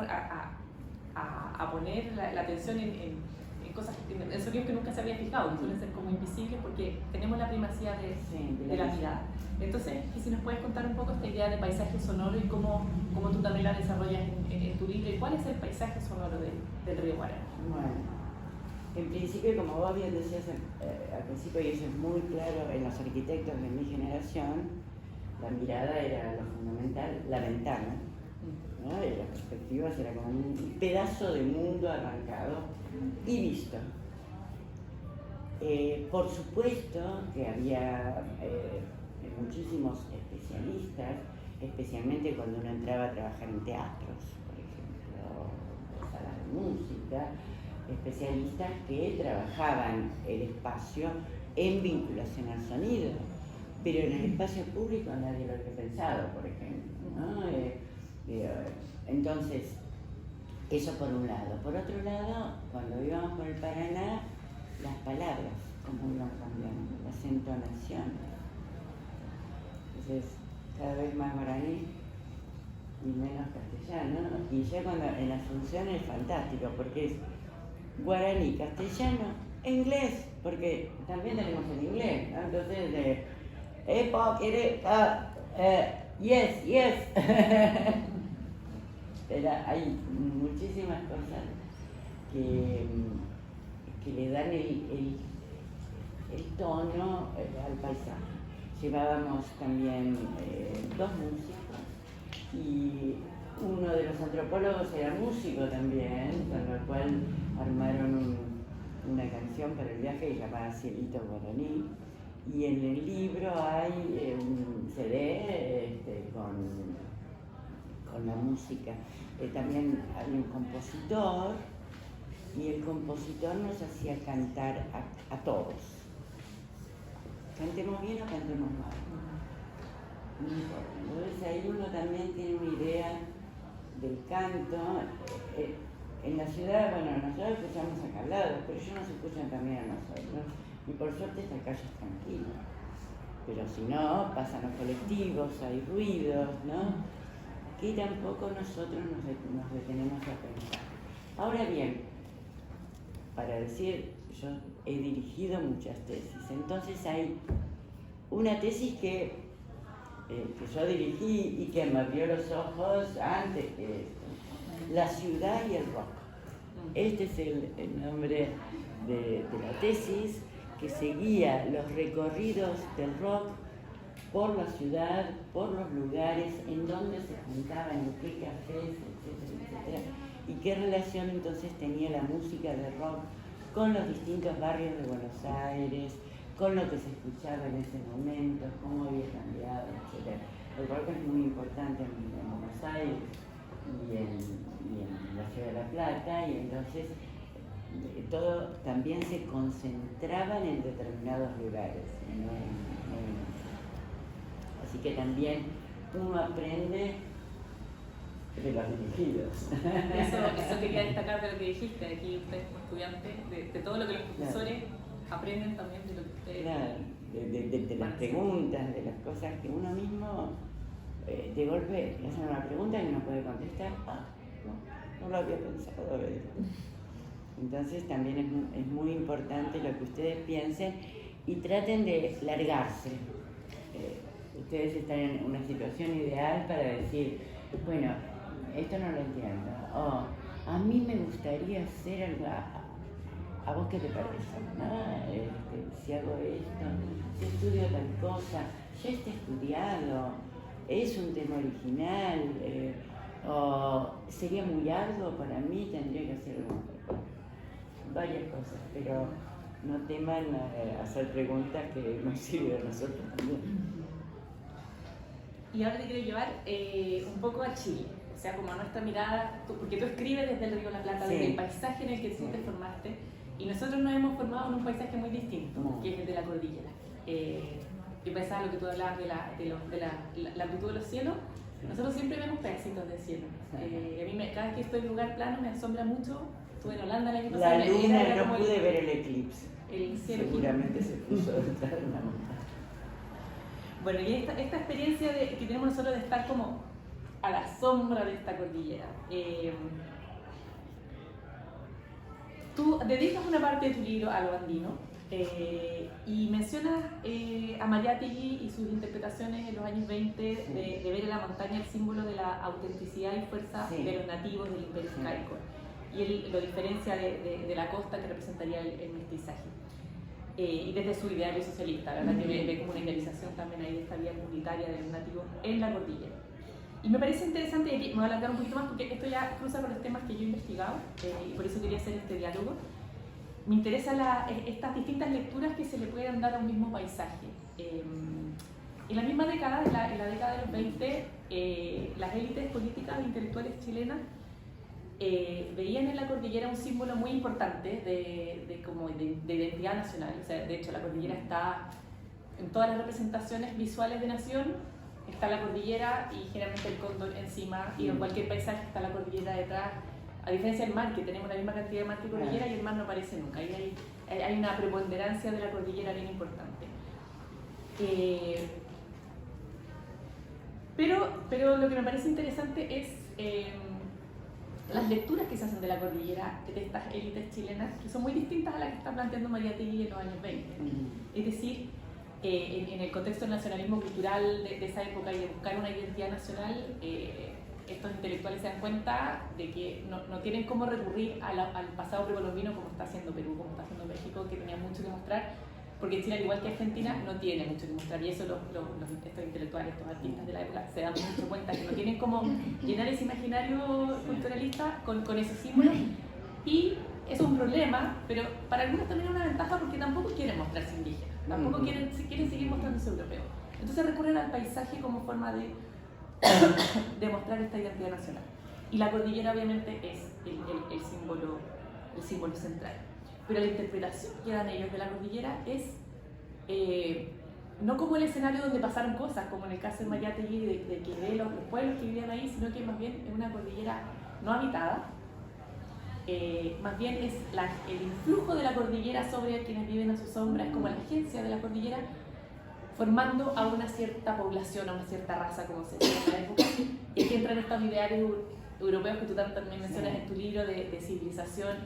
a poner la atención en cosas, en sonidos que nunca se había fijado, que suelen ser como invisibles porque tenemos la primacía de la mirada. Entonces, si nos puedes contar un poco esta idea de paisaje sonoro y cómo tú también la desarrollas en tu libro, y cuál es el paisaje sonoro del río Guaraní. Bueno. En principio, como vos bien decías al principio, y eso es muy claro en los arquitectos de mi generación, la mirada era lo fundamental, la ventana, ¿no? Y las perspectivas era como un pedazo de mundo arrancado y visto. Por supuesto que había muchísimos especialistas, especialmente cuando uno entraba a trabajar en teatros, por ejemplo, salas de música, especialistas que trabajaban el espacio en vinculación al sonido, pero en el espacio público nadie lo había pensado, por ejemplo, ¿no? Entonces, eso por un lado. Por otro lado, cuando íbamos por el Paraná, las palabras, cómo iban cambiando, las entonaciones. Entonces, cada vez más guaraní y menos castellano. Y ya cuando en Asunción es fantástico, porque es guaraní, castellano e inglés, porque también tenemos el inglés, ¿no? Entonces, yes, yes. Pero hay muchísimas cosas que le dan el tono al paisaje. Llevábamos también dos músicos y uno de los antropólogos era músico también, con lo cual armaron una canción para el viaje llamada Cielito Guaraní. Y en el libro hay un CD con la música. También hay un compositor y el compositor nos hacía cantar a todos. Cantemos bien o cantemos mal. No importa. Entonces ahí uno también tiene una idea del canto. En la ciudad, bueno, nosotros escuchamos acá al lado, pero ellos nos escuchan también a nosotros. Y por suerte esta calle es tranquila. Pero si no, pasan los colectivos, hay ruidos, ¿no? Que tampoco nosotros nos detenemos a pensar. Ahora bien, para decir, yo he dirigido muchas tesis, entonces hay una tesis que yo dirigí y que me abrió los ojos antes que esto, La ciudad y el rock. Este es el nombre de la tesis, que seguía los recorridos del rock por la ciudad, por los lugares, en donde se juntaban, en qué cafés, etcétera, etcétera, y qué relación entonces tenía la música de rock con los distintos barrios de Buenos Aires, con lo que se escuchaba en ese momento, cómo había cambiado, etcétera. El rock es muy importante en Buenos Aires y en la Ciudad de La Plata, y entonces todo también se concentraban en determinados lugares, ¿no? Así que también uno aprende de los dirigidos. Eso quería destacar de lo que dijiste, aquí ustedes como estudiantes, de todo lo que los profesores aprenden también de lo que ustedes... Claro, de las preguntas, de las cosas que uno mismo de golpe le hacen una pregunta y no puede contestar. No lo había pensado. Entonces también es muy importante lo que ustedes piensen y traten de largarse. Ustedes están en una situación ideal para decir, bueno, esto no lo entiendo, a mí me gustaría hacer algo, ¿a vos qué te parece? Si hago esto, si estudio tal cosa, ya está estudiado, es un tema original, o sería muy arduo para mí, tendría que hacer varias cosas, pero no teman hacer preguntas que nos sirven a nosotros también. Y ahora te quiero llevar un poco a Chile, o sea, como a nuestra mirada, porque tú escribes desde el Río de la Plata, desde el paisaje en el que tú te formaste, y nosotros nos hemos formado en un paisaje muy distinto, que es el de la cordillera. Yo pensaba lo que tú hablabas de la amplitud de los cielos, nosotros siempre vemos pedacitos de cielo. A mí cada vez que estoy en un lugar plano me asombra mucho. Estuve en Holanda el año pasado. La luna, no pude ver el eclipse. El cielo seguramente se puso detrás de una montaña. Bueno, y esta experiencia que tenemos nosotros de estar como a la sombra de esta cordillera. Tú dedicas una parte de tu libro a lo andino y mencionas a Mariátegui y sus interpretaciones en los años 20 de ver en la montaña el símbolo de la autenticidad y fuerza de los nativos del Imperio Incaico, y él lo diferencia de la costa, que representaría el mestizaje. y desde su ideario socialista, ¿verdad? Que ve como una idealización también ahí de esta vida comunitaria de los nativos en la cordillera. Y me parece interesante, y aquí me voy a alargar un poquito más porque esto ya cruza con los temas que yo he investigado, y por eso quería hacer este diálogo. Me interesan estas distintas lecturas que se le pueden dar a un mismo paisaje. En la misma década, en la década de los 20, las élites políticas e intelectuales chilenas veían en la cordillera un símbolo muy importante de identidad nacional. O sea, de hecho, la cordillera está en todas las representaciones visuales de nación, está la cordillera y generalmente el cóndor encima, y en cualquier paisaje está la cordillera detrás, a diferencia del mar, que tenemos la misma cantidad de mar que cordillera y el mar no aparece nunca. Ahí hay una preponderancia de la cordillera bien importante. Pero lo que me parece interesante es las lecturas que se hacen de la cordillera de estas élites chilenas, que son muy distintas a las que está planteando Mariátegui en los años 20. Es decir, en el contexto del nacionalismo cultural de esa época y de buscar una identidad nacional, estos intelectuales se dan cuenta de que no tienen cómo recurrir al pasado precolombino como está haciendo Perú, como está haciendo México, que tenía mucho que mostrar, porque Chile, al igual que Argentina, no tiene mucho que mostrar, y eso estos intelectuales, estos artistas de la época se dan mucho cuenta que no tienen cómo llenar ese imaginario culturalista con esos símbolos, y es un problema, pero para algunos también es una ventaja porque tampoco quieren mostrarse indígenas, tampoco quieren seguir mostrándose europeos. Entonces recurren al paisaje como forma de mostrar esta identidad nacional. Y la cordillera obviamente es el símbolo central. Pero la interpretación que dan ellos de la cordillera es no como el escenario donde pasaron cosas, como en el caso de Mariátegui, de que ve los pueblos que vivían ahí, sino que más bien es una cordillera no habitada. Más bien es el influjo de la cordillera sobre quienes viven a su sombra, es como la agencia de la cordillera formando a una cierta población, a una cierta raza, como se decía en la época, y aquí entran estos idearios europeos que tú también mencionas en tu libro de civilización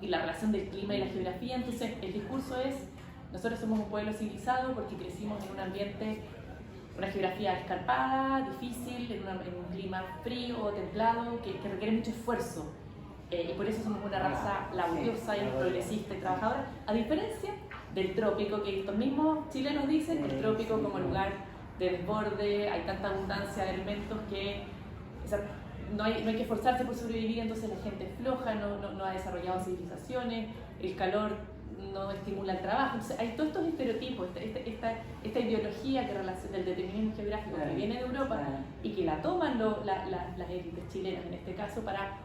y la relación del clima y la geografía. Entonces el discurso es: nosotros somos un pueblo civilizado porque crecimos en un ambiente, una geografía escarpada, difícil, en un clima frío o templado que requiere mucho esfuerzo, y por eso somos una raza laboriosa y progresista y trabajadora, a diferencia del trópico, que estos mismos chilenos dicen, el trópico como lugar de desborde, hay tanta abundancia de alimentos que no hay que esforzarse por sobrevivir, entonces la gente es floja, no ha desarrollado civilizaciones, el calor no estimula el trabajo. Entonces hay todos estos estereotipos, esta ideología del determinismo geográfico que viene de Europa y que la toman las élites chilenas en este caso para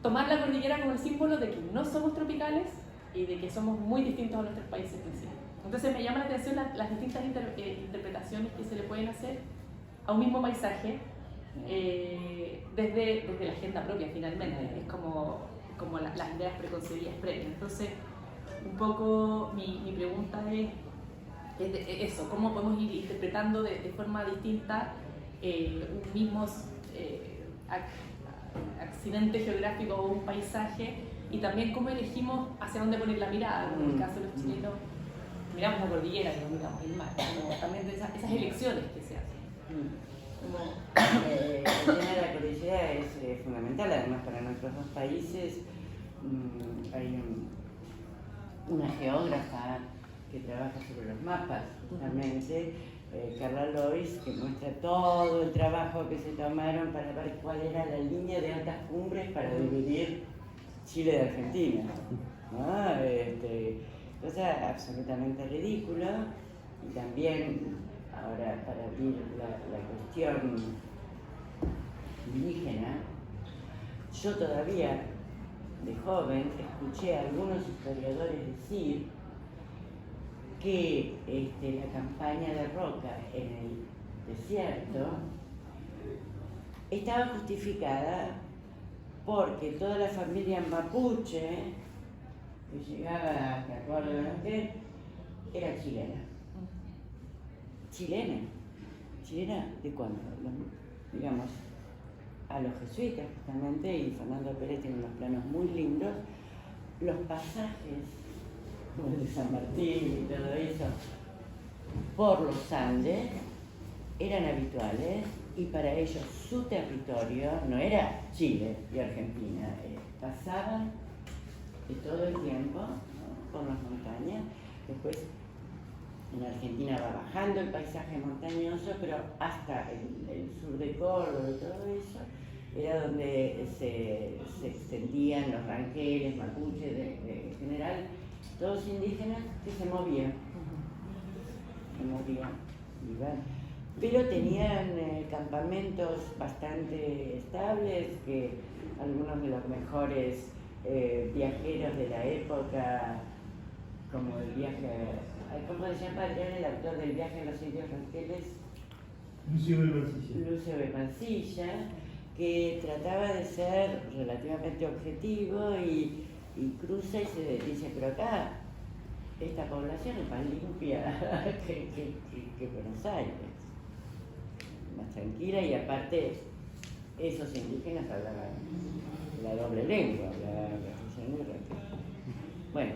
tomar la cordillera como el símbolo de que no somos tropicales y de que somos muy distintos a nuestros países vecinos. Entonces me llama la atención las distintas interpretaciones que se le pueden hacer a un mismo paisaje desde la agenda propia finalmente, es como las ideas preconcebidas previas. Entonces un poco mi pregunta es eso: ¿cómo podemos ir interpretando de forma distinta un mismo accidente geográfico o un paisaje, y también cómo elegimos hacia dónde poner la mirada? En el caso de los chilenos miramos la cordillera y no miramos el mar, como también de esas elecciones que se hacen. El tema de la cordillera es fundamental, además para nuestros dos países. Hay una geógrafa que trabaja sobre los mapas, justamente, Carla Lois, que muestra todo el trabajo que se tomaron para ver cuál era la línea de altas cumbres para dividir Chile de Argentina, ¿no? Cosa absolutamente ridícula. Y también, ahora para abrir la cuestión indígena, yo todavía de joven escuché a algunos historiadores decir que la campaña de Roca en el desierto estaba justificada porque toda la familia mapuche que llegaba hasta Córdoba era chilena. ¿Chilena de cuándo? Digamos, a los jesuitas justamente, y Fernando Pérez tiene unos planos muy lindos, los pasajes como el de San Martín y todo eso por los Andes eran habituales, y para ellos su territorio no era Chile y Argentina, pasaban de todo el tiempo, ¿no?, por las montañas. Después en Argentina va bajando el paisaje montañoso, pero hasta el sur de Córdoba y todo eso era donde se extendían los ranqueles, mapuches, en general, todos indígenas que se movían. Iban. Pero tenían campamentos bastante estables, que algunos de los mejores viajeros de la época, como el viaje, ¿cómo se llama el autor del viaje a los indios ranqueles? Lucio de Mansilla. Lucio de Mansilla, que trataba de ser relativamente objetivo y cruza y se dice, pero acá esta población es más limpia que Buenos Aires, más tranquila, y aparte esos indígenas hablaban la doble lengua, la castellano y ranquel. Bueno,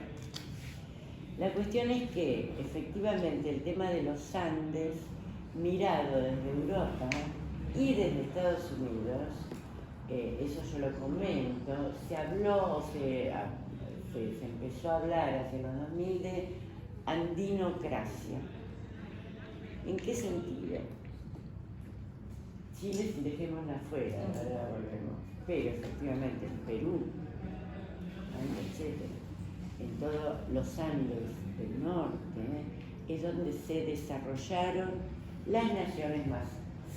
la cuestión es que efectivamente el tema de los Andes, mirado desde Europa y desde Estados Unidos, eso yo lo comento, se habló, se empezó a hablar hacia los 2000 de andinocracia. ¿En qué sentido? Chile, dejémosla afuera, ahora volvemos. Pero efectivamente en Perú, etc., en todos los Andes del norte, es donde se desarrollaron las naciones más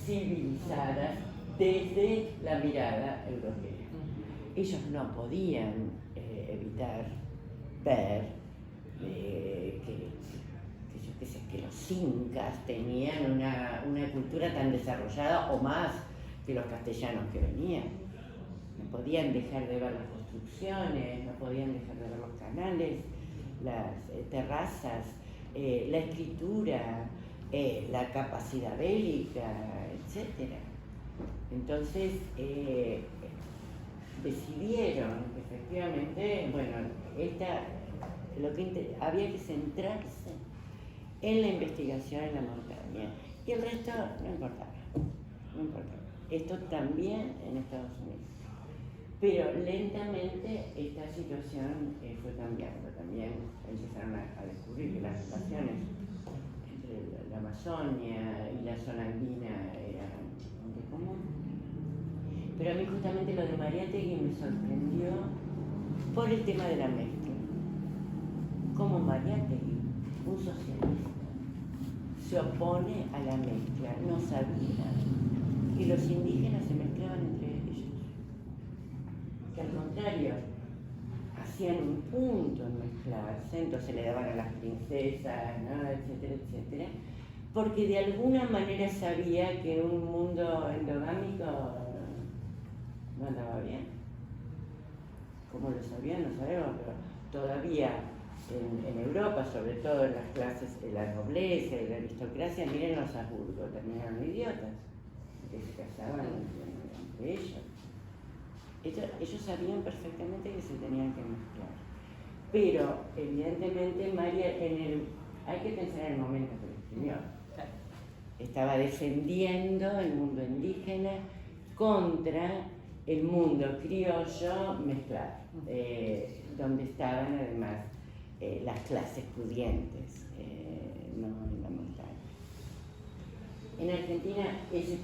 civilizadas desde la mirada europea. Ellos no podían evitar ver que los incas tenían una cultura tan desarrollada o más que los castellanos que venían. No podían dejar de ver las construcciones, no podían dejar de ver los canales, las terrazas, la escritura, la capacidad bélica, etc. Entonces decidieron efectivamente, bueno, había que centrarse en la investigación en la montaña y el resto no importaba. Esto también en Estados Unidos. Pero lentamente esta situación fue cambiando. También empezaron a descubrir que las relaciones entre la Amazonia y la zona andina eran muy comunes. Pero a mí justamente lo de Mariátegui me sorprendió por el tema de la mezcla. Como Mariátegui, un socialista, se opone a la mezcla, no sabía que los indígenas se mezclaban entre ellos, que al contrario, hacían un punto en mezclarse, entonces le daban a las princesas, ¿no? etcétera, etcétera, porque de alguna manera sabía que un mundo endogámico no andaba bien. ¿Cómo lo sabían? No sabemos, pero todavía en Europa, sobre todo en las clases de la nobleza y la aristocracia, miren los Habsburgo, terminaron idiotas, que se casaban entre ellos. Ellos sabían perfectamente que se tenían que mezclar. Pero, evidentemente, María, hay que pensar en el momento que lo escribió. Estaba defendiendo el mundo indígena contra el mundo criollo mezclado, donde estaban además las clases pudientes, no en la montaña. En Argentina ese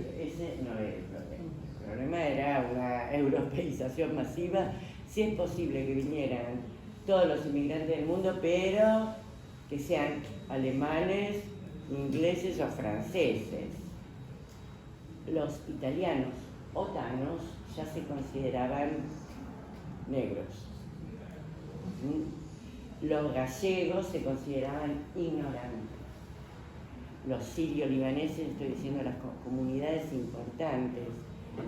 no era el problema. El problema era una europeización masiva. Si es posible que vinieran todos los inmigrantes del mundo, pero que sean alemanes, ingleses o franceses. Los italianos otanos ya se consideraban negros. Los gallegos se consideraban ignorantes. Los sirio-libaneses, estoy diciendo las comunidades importantes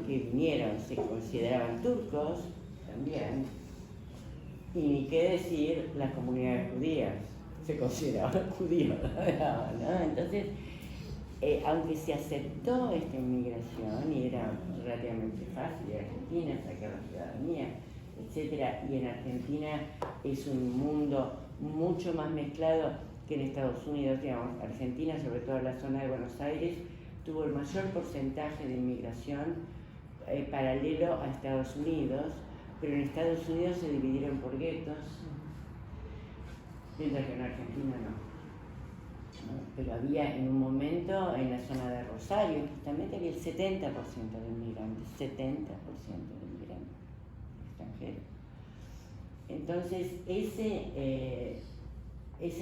que vinieron, se consideraban turcos también. Y ni qué decir las comunidades judías, se consideraban judíos, ¿no? Entonces, aunque se aceptó esta inmigración y era relativamente fácil de Argentina sacar la ciudadanía, etcétera, y en Argentina es un mundo mucho más mezclado que en Estados Unidos, digamos. Argentina, sobre todo en la zona de Buenos Aires, tuvo el mayor porcentaje de inmigración paralelo a Estados Unidos, pero en Estados Unidos se dividieron por guetos mientras que en Argentina no. ¿No? Pero había en un momento en la zona de Rosario, justamente había el 70% de inmigrantes, 70% de inmigrantes extranjeros. Entonces, ese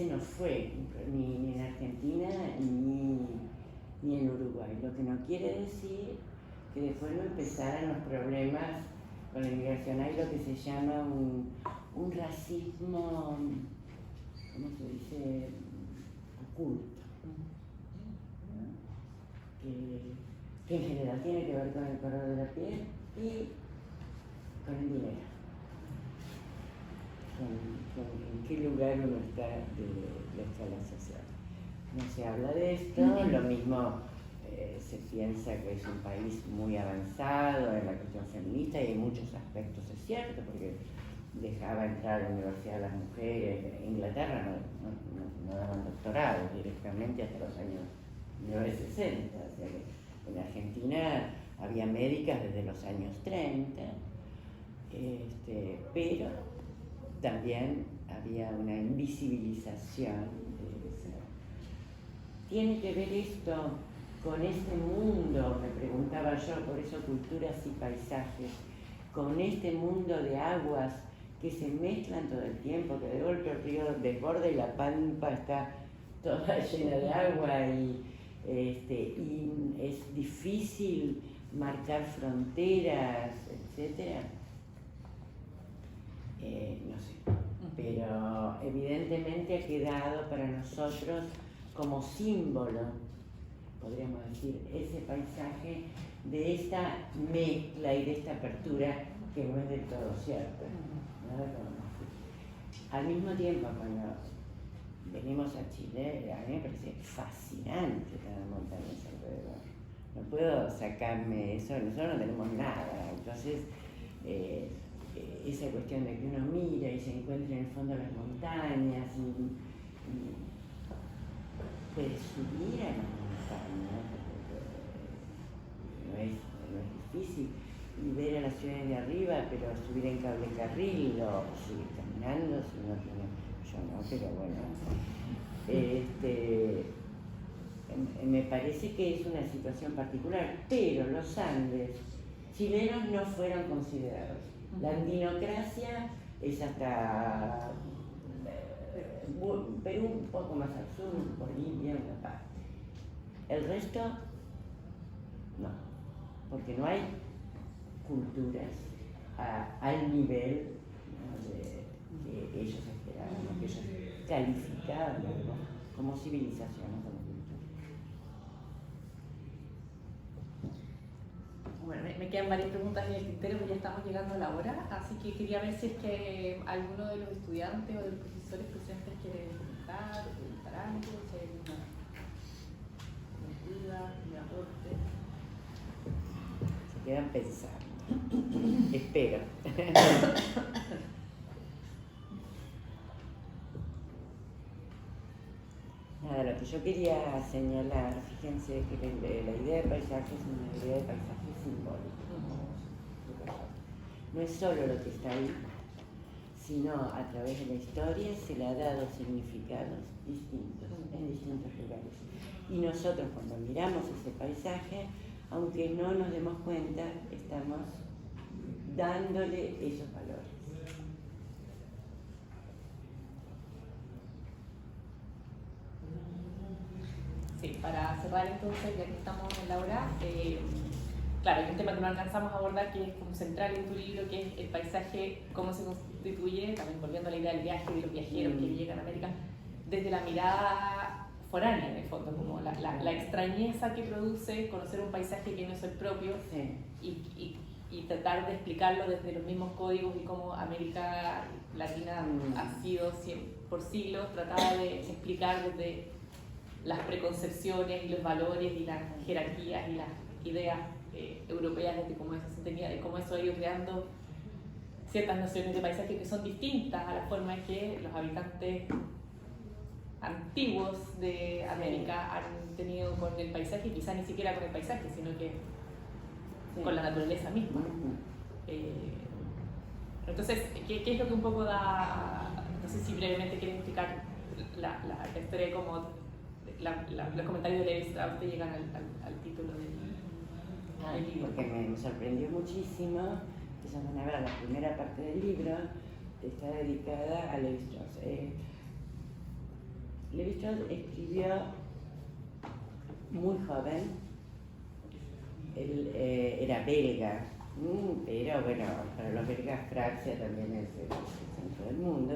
no fue ni en Argentina ni en Uruguay, lo que no quiere decir que después no empezaran los problemas con la inmigración. Hay lo que se llama un racismo, ¿cómo se dice? Oculto, ¿no? Que en general tiene que ver con el color de la piel y con el dinero. En qué lugar uno está de la escala social. No se habla de esto, lo mismo se piensa que es un país muy avanzado en la cuestión feminista y en muchos aspectos es cierto, porque dejaba entrar a la universidad a las mujeres. En Inglaterra no daban doctorados directamente hasta los años 1960, o sea que en Argentina había médicas desde los años 30, pero también había una invisibilización de eso. ¿Tiene que ver esto con este mundo, me preguntaba yo, por eso culturas y paisajes, con este mundo de aguas que se mezclan todo el tiempo, que de golpe el río desborda y la pampa está toda llena de agua y es difícil marcar fronteras, etcétera? No sé, pero evidentemente ha quedado para nosotros como símbolo, podríamos decir, ese paisaje de esta mezcla y de esta apertura que no es del todo cierto. Al mismo tiempo, cuando venimos a Chile, a mí me parece fascinante tener montañas alrededor. No puedo sacarme eso, nosotros no tenemos nada. Entonces, esa cuestión de que uno mira y se encuentra en el fondo de las montañas y puede subir a las montañas, no es difícil, y ver a las ciudades de arriba, pero subir en cable carril o seguir caminando si uno tiene, yo no, pero bueno. Me parece que es una situación particular, pero los Andes chilenos no fueron considerados. La andinocracia es hasta Perú, un poco más al sur, Bolivia, una parte. El resto, no, porque no hay culturas al nivel, ¿no?, que ellos esperaban, que ellos calificaban, ¿no?, como civilización, ¿no?, como cultura. Bueno, me quedan varias preguntas en el tintero, pero ya estamos llegando a la hora, así que quería ver si es que alguno de los estudiantes o de los profesores presentes quiere comentar o preguntar algo, si hay alguna duda, mi aporte. Se quedan pensando. Espero. Nada, lo que yo quería señalar, fíjense que la idea de paisaje es una idea de paisaje simbólico. No es solo lo que está ahí, sino a través de la historia se le ha dado significados distintos en distintos lugares. Y nosotros cuando miramos ese paisaje, aunque no nos demos cuenta, estamos dándole esos valores. Sí, para cerrar entonces, ya que estamos en la hora, claro, hay un tema que no alcanzamos a abordar que es como central en tu libro, que es el paisaje, cómo se constituye, también volviendo a la idea del viaje, de los viajeros que llegan a América, desde la mirada foránea, en el fondo, como la extrañeza que produce conocer un paisaje que no es el propio, Sí. y tratar de explicarlo desde los mismos códigos y cómo América Latina ha sido por siglos tratada de explicar desde las preconcepciones y los valores y las jerarquías y las ideas europeas de cómo eso se tenía, de cómo eso ha ido creando ciertas nociones de paisaje que son distintas a la forma en que los habitantes antiguos de América han tenido con el paisaje, quizás ni siquiera con el paisaje, sino que con la naturaleza misma. Entonces, ¿qué es lo que un poco da, no sé si brevemente quieren explicar la historia como los comentarios de Levi Strauss te llegan al título del libro. Porque me sorprendió muchísimo. Esa es una, la primera parte del libro está dedicada a Levi Strauss. Levi Strauss escribió muy joven. Él era belga, pero bueno, para los belgas Francia también es el centro del mundo.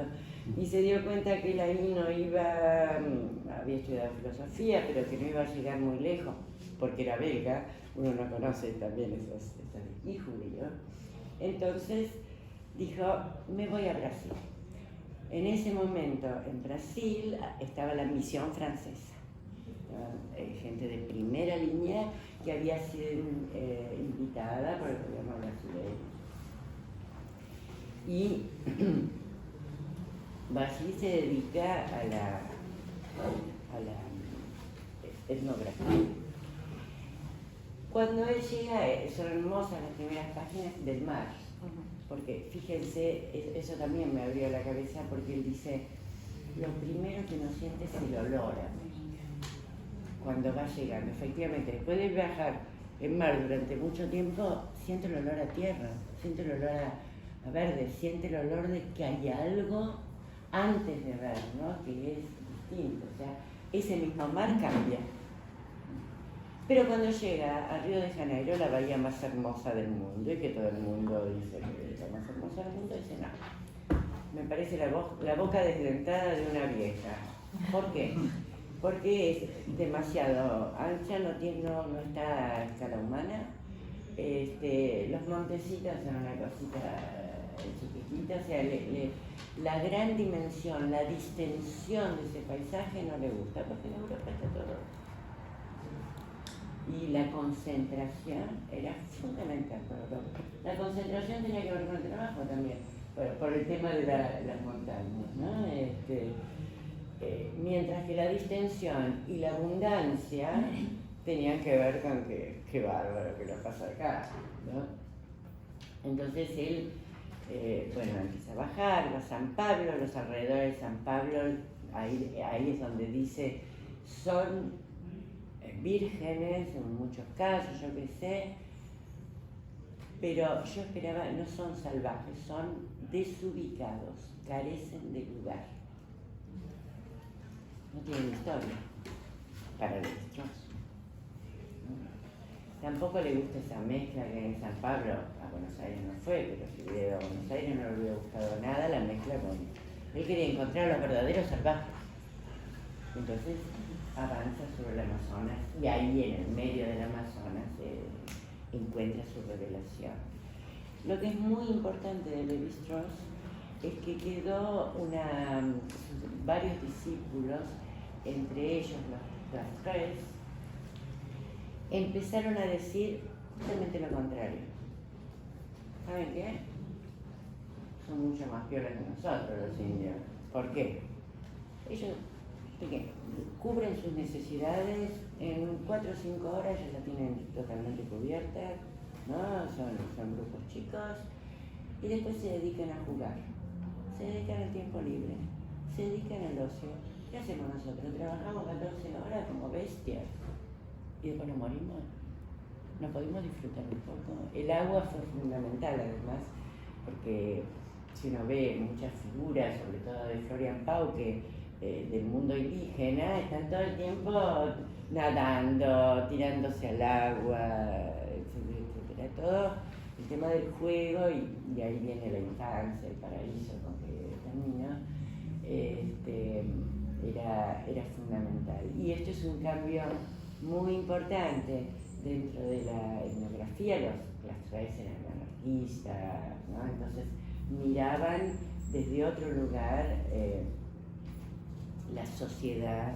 Y se dio cuenta que él ahí no iba, había estudiado filosofía, pero que no iba a llegar muy lejos, porque era belga, uno no conoce también esos y judío. Entonces dijo, me voy a Brasil. En ese momento en Brasil estaba la misión francesa, gente de primera línea que había sido invitada por el gobierno brasileño. Y Brasil se dedica a la etnografía. Cuando él llega, son hermosas las primeras páginas del mar, porque fíjense, eso también me abrió la cabeza, porque él dice, lo primero que uno siente es el olor a América, cuando va llegando. Efectivamente, después de viajar en mar durante mucho tiempo, siento el olor a tierra, siento el olor a verde, siente el olor de que hay algo antes de ver, ¿no? Que es distinto, o sea, ese mismo mar cambia. Pero cuando llega a Río de Janeiro, la bahía más hermosa del mundo, y que todo el mundo dice que es la más hermosa del mundo, dice no, me parece la boca desdentada de una vieja. ¿Por qué? Porque es demasiado ancha, no está a escala humana. Los montecitos son una cosita chiquitita, o sea, la gran dimensión, la distensión de ese paisaje no le gusta, porque en Europa está todo. Y la concentración era fundamental para Europa. La concentración tenía que ver con el trabajo también, por el tema de las montañas, ¿no? Mientras que la distensión y la abundancia tenían que ver con que qué bárbaro que lo pasa acá, ¿no? Entonces él, empieza a bajar a San Pablo, los alrededores de San Pablo, ahí es donde dice, son vírgenes en muchos casos, yo qué sé, pero yo esperaba, no son salvajes, son desubicados, carecen de lugar. No tienen historia para el destrozo. Tampoco le gusta esa mezcla que en San Pablo, a Buenos Aires no fue, pero si hubiera ido a Buenos Aires no le hubiera gustado nada la mezcla con... Él quería encontrar a los verdaderos salvajes. Entonces avanza sobre el Amazonas y ahí en el medio del Amazonas encuentra su revelación. Lo que es muy importante de Levi Strauss es que quedó varios discípulos, entre ellos los tres, empezaron a decir justamente lo contrario. ¿Saben qué? Son mucho más piolas que nosotros los indios. ¿Por qué? Ellos cubren sus necesidades en 4 o 5 horas, ya la tienen totalmente cubierta, ¿no? Son grupos chicos, y después se dedican a jugar, se dedican al tiempo libre, se dedican al ocio. ¿Qué hacemos nosotros? Trabajamos 14 horas como bestias y después nos morimos. No podemos disfrutar un poco. El agua fue fundamental además, porque si uno ve muchas figuras, sobre todo de Florian Pau, que del mundo indígena, están todo el tiempo nadando, tirándose al agua, etcétera, todo el tema del juego, y ahí viene la infancia, el paraíso con que termina, era fundamental. Y esto es un cambio muy importante dentro de la etnografía. Las tres eran anarquistas, ¿no? Entonces miraban desde otro lugar la sociedad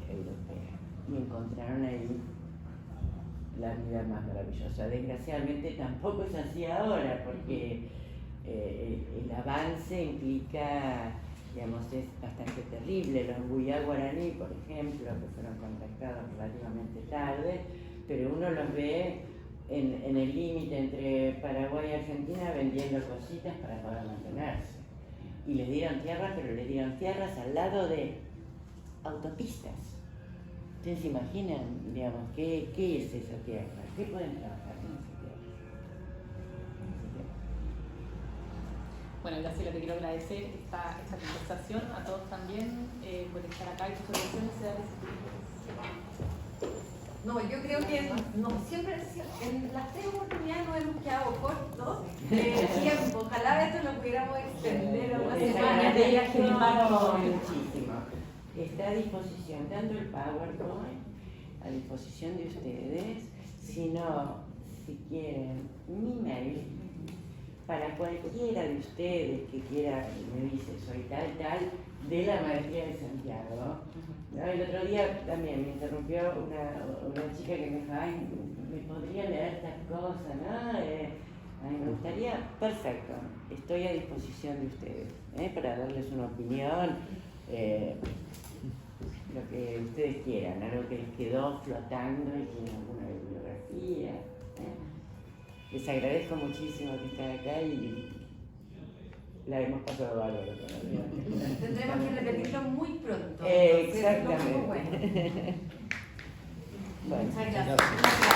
europea y encontraron ahí la vida más maravillosa. Desgraciadamente tampoco es así ahora, porque el avance implica, digamos, es bastante terrible. Los Guyá Guaraní, por ejemplo, que fueron contactados relativamente tarde, pero uno los ve en el límite entre Paraguay y Argentina vendiendo cositas para poder mantenerse. y les dieron tierras, pero les dieron tierras al lado de autopistas. Ustedes se imaginan, digamos, qué es esa tierra, qué pueden trabajar con esa tierra. Bueno, Graciela, te quiero agradecer esta conversación, a todos también por estar acá y tus observaciones. No, yo creo que siempre en las 3 oportunidades nos hemos quedado cortos de tiempo. Ojalá esto lo pudiéramos extender a una Les semana. agradezco muchísimo. Está a disposición, tanto el PowerPoint, a disposición de ustedes, sino, si quieren, mi mail, para cualquiera de ustedes que quiera, me dice, soy tal, de la maestría de Santiago. ¿No? El otro día también me interrumpió una chica que me dijo, ay, ¿me podría leer estas cosas? ¿No? Ay, me gustaría, perfecto, estoy a disposición de ustedes, para darles una opinión, lo que ustedes quieran, algo que les quedó flotando y tienen alguna bibliografía. Les agradezco muchísimo que estén acá y la hemos pasado bárbaro. Tendremos que repetirlo muy pronto. Exactamente. Bueno. Bueno. Muchas gracias.